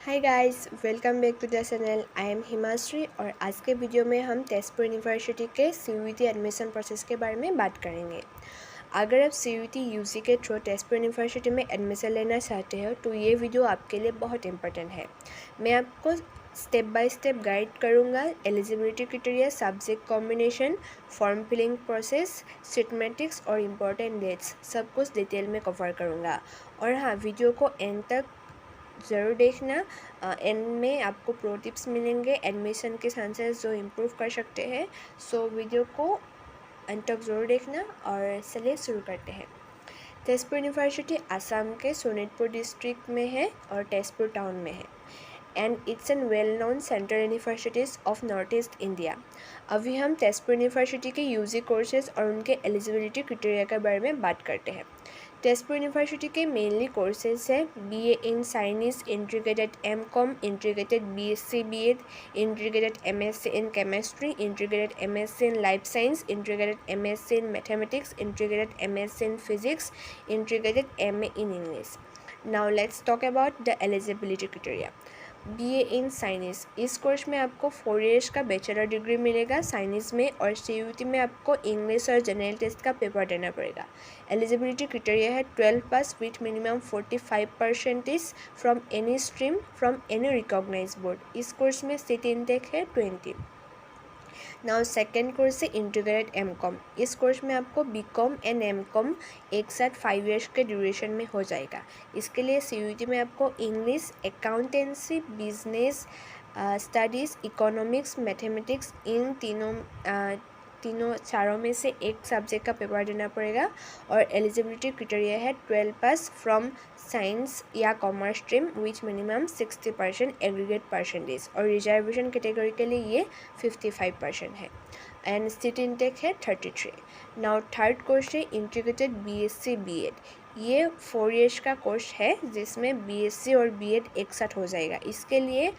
Hi guys, welcome back to the channel. I am Himashri और आज के वीडियो में हम तेजपुर यूनिवर्सिटी के CUET एडमिशन प्रोसेस के बारे में बात करेंगे। अगर आप CUET UG के थ्रू तेजपुर यूनिवर्सिटी में एडमिशन लेना चाहते हो तो ये वीडियो आपके लिए बहुत इंपॉर्टेंट है। मैं आपको स्टेप बाय स्टेप गाइड करूँगा। Eligibility criteria, subject combination, form filling process, seat matrix और इम्पोर्टेंट डेट्स सब कुछ डिटेल में कवर करूँगा। और हाँ, वीडियो को एंड तक ज़रूर देखना। एंड में आपको प्रो टिप्स मिलेंगे एडमिशन के चांसेस जो इम्प्रूव कर सकते हैं। सो वीडियो को अंत तक ज़रूर देखना और चलिए शुरू करते हैं। तेजपुर यूनिवर्सिटी आसाम के सोनितपुर डिस्ट्रिक्ट में है और तेजपुर टाउन में है and it's an well known central universities of north east India. अभी हम तेजपुर यूनिवर्सिटी के UG कोर्सेज और उनके एलिजिबिलिटी क्राइटेरिया के बारे में बात करते हैं। तेजपुर यूनिवर्सिटी के मेनली कोर्सेज है BA in science, integrated MCOM, integrated BSc BEd, integrated MSc in chemistry, integrated MSc in life science, integrated MSc in mathematics, integrated MSc in physics, integrated MA in English. Now let's talk about the eligibility criteria. BA in science, इस course में आपको 4 years का bachelor degree मिलेगा science में और CUET में आपको English और जनरल टेस्ट का पेपर देना पड़ेगा। एलिजिबिलिटी क्राइटेरिया है 12 pass with minimum 45% from any stream from any recognise board. इस कोर्स में सीट इनटेक है 20। नाउ सेकेंड कोर्स है इंटीग्रेटेड MCOM। इस कोर्स में आपको BCom एंड MCOM एक साथ 5 इयर्स के ड्यूरेशन में हो जाएगा। इसके लिए CUET में आपको English, accountancy, business studies, economics, mathematics इन तीनों चारों में से एक सब्जेक्ट का पेपर देना पड़ेगा। और एलिजिबिलिटी क्राइटेरिया है 12 पास फ्रॉम साइंस या commerce stream which minimum 60% aggregate percentage और रिजर्वेशन कैटेगरी के लिए ये 55% है एंड सीट इनटेक है 33। नाउ थर्ड कोर्स है इंटीग्रेटेड BSc BEd। ये 4 इयर्स का कोर्स है जिसमें BSc और BEd एक साथ हो जाएगा। इसके लिए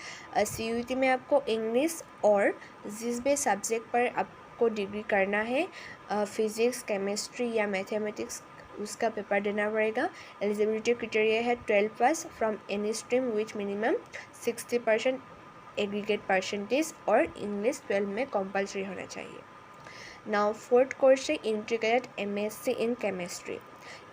CUET में आपको इंग्लिश और जिस भी सब्जेक्ट पर आपको डिग्री करना है, फिज़िक्स, केमिस्ट्री या मैथमेटिक्स, उसका पेपर देना पड़ेगा। एलिजिबिलिटी क्राइटेरिया है 12 pass from any stream which minimum 60% aggregate percentage और इंग्लिश 12 में कंपलसरी होना चाहिए। नाउ फोर्थ कोर्स है इंटीग्रेटेड MSc इन केमिस्ट्री।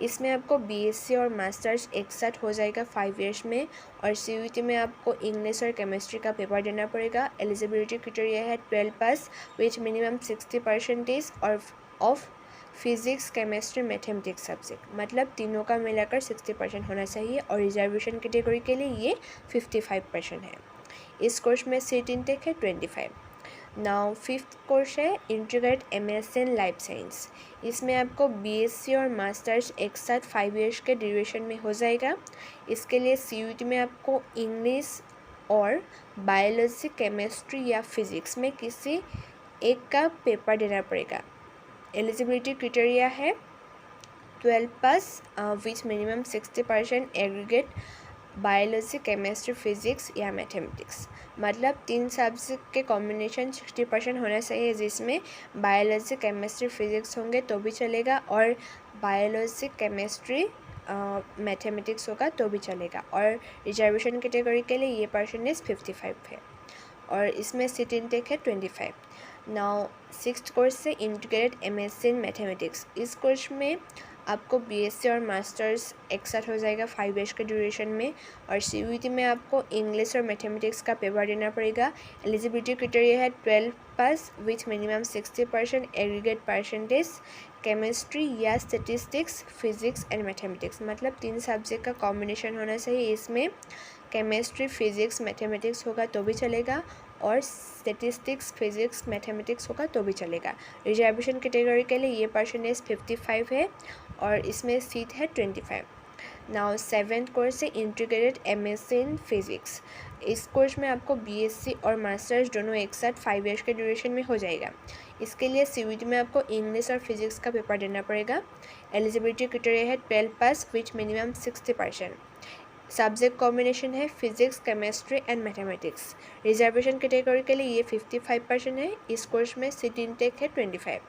इसमें आपको BSc और मास्टर्स एक साथ हो जाएगा 5 इयर्स में और CUET में आपको इंग्लिश और केमिस्ट्री का पेपर देना पड़ेगा। एलिजिबिलिटी क्राइटेरिया है 12 पास विच मिनिमम 60% और of physics, chemistry, mathematics subject, मतलब तीनों का मिलाकर 60% होना चाहिए और रिजर्वेशन कैटेगरी के लिए ये 55% है। इस कोर्स में सीट इनटेक है 25। नाउ फिफ्थ कोर्स है integrated MSc in life science. इसमें आपको BSc और मास्टर्स एक साथ 5 इयर्स के ड्यूरेशन में हो जाएगा। इसके लिए CUET में आपको इंग्लिश और बायोलॉजी, केमिस्ट्री या फिजिक्स में किसी एक का पेपर देना पड़ेगा। एलिजिबिलिटी क्राइटेरिया है 12 pass which minimum 60% aggregate biology, chemistry, physics या मैथमेटिक्स, मतलब 3 सब्जेक्ट के कॉम्बिनेशन 60% होना चाहिए जिसमें बायोलॉजी, केमिस्ट्री, फिजिक्स होंगे तो भी चलेगा और बायोलॉजी, केमिस्ट्री, मैथमेटिक्स होगा तो भी चलेगा और रिजर्वेशन कैटेगरी के लिए ये परसेंटेज 55 है और इसमें सीट इनटेक है 25। नाउ सिक्स्थ कोर्स से इंटीग्रेटेड MSc इन मैथमेटिक्स। इस कोर्स में आपको BSc और मास्टर्स एक साथ हो जाएगा 5 इयर्स के ड्यूरेशन में और CUET में आपको इंग्लिश और मैथमेटिक्स का पेपर देना पड़ेगा। एलिजिबिलिटी क्राइटेरिया है 12 pass with minimum 60% aggregate percentage, chemistry या स्टेटिस्टिक्स, फिजिक्स एंड मैथमेटिक्स, मतलब 3 सब्जेक्ट का कॉम्बिनेशन होना चाहिए। इसमें केमिस्ट्री, फिजिक्स, मैथमेटिक्स होगा तो भी चलेगा और स्टेटिस्टिक्स, फिजिक्स, मैथमेटिक्स होगा तो भी चलेगा। रिजर्वेशन कैटेगरी के लिए ये परसेंटेज 55 है और इसमें सीट है 25। नाउ सेवेंथ कोर्स है इंटीग्रेटेड MSc इन फिजिक्स। इस कोर्स में आपको BSc और मास्टर्स दोनों एक साथ 5 इयर्स के ड्यूरेशन में हो जाएगा। इसके लिए CUET में आपको इंग्लिश और फिजिक्स का पेपर देना पड़ेगा। एलिजिबिलिटी क्राइटेरिया है 12 pass which minimum 60%। Subject combination है physics, chemistry and mathematics. Reservation category के लिए ये 55% है। इस कोर्स में सीट इनटेक है 25।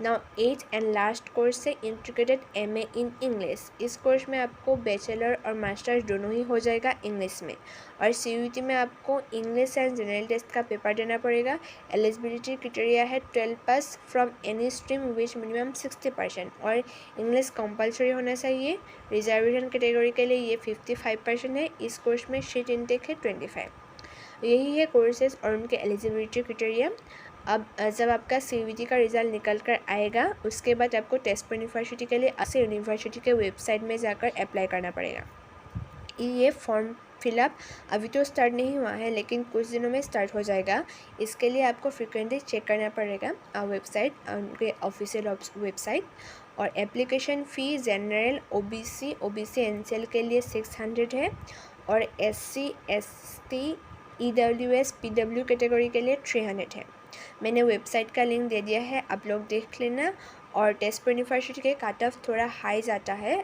Now 8th and last course है इंटीग्रेटेड MA इन इंग्लिश। इस कोर्स में आपको बैचलर और मास्टर्स दोनों ही हो जाएगा इंग्लिश में। और CUET में आपको इंग्लिश एंड जनरल टेस्ट का पेपर देना पड़ेगा। एलिजिबिलिटी क्राइटेरिया है 12 pass from any stream which minimum 60% और इंग्लिश कंपलसरी होना चाहिए। रिजर्वेशन कैटेगरी के लिए ये 55% है। इस कोर्स में सीट इनटेक है 25। यही है कोर्सेज और उनके एलिजिबिलिटी क्राइटेरिया। अब जब आपका CUET का रिज़ल्ट निकल कर आएगा उसके बाद आपको टेस्टपुर यूनिवर्सिटी के लिए ऐसे यूनिवर्सिटी के वेबसाइट में जाकर अप्लाई करना पड़ेगा। ये फॉर्म फिलअप अभी तो स्टार्ट नहीं हुआ है लेकिन कुछ दिनों में स्टार्ट हो जाएगा। इसके लिए आपको फ्रिक्वेंटली चेक करना पड़ेगा वेबसाइट, उनके ऑफिशियल वेबसाइट। और application fee general OBC NCL के लिए 600 है और SC ST EWS PW category के लिए 300 है। मैंने वेबसाइट का लिंक दे दिया है, आप लोग देख लेना। और तेजपुर यूनिवर्सिटी के कट ऑफ थोड़ा हाई जाता है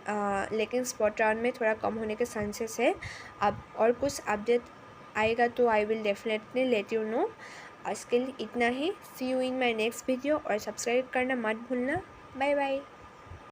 लेकिन स्पॉट राउंड में थोड़ा कम होने के चांसेस है। अब और कुछ अपडेट आएगा तो I will definitely let you know. आज के लिए इतना ही। See you in my next video और सब्सक्राइब करना मत भूलना। Bye bye.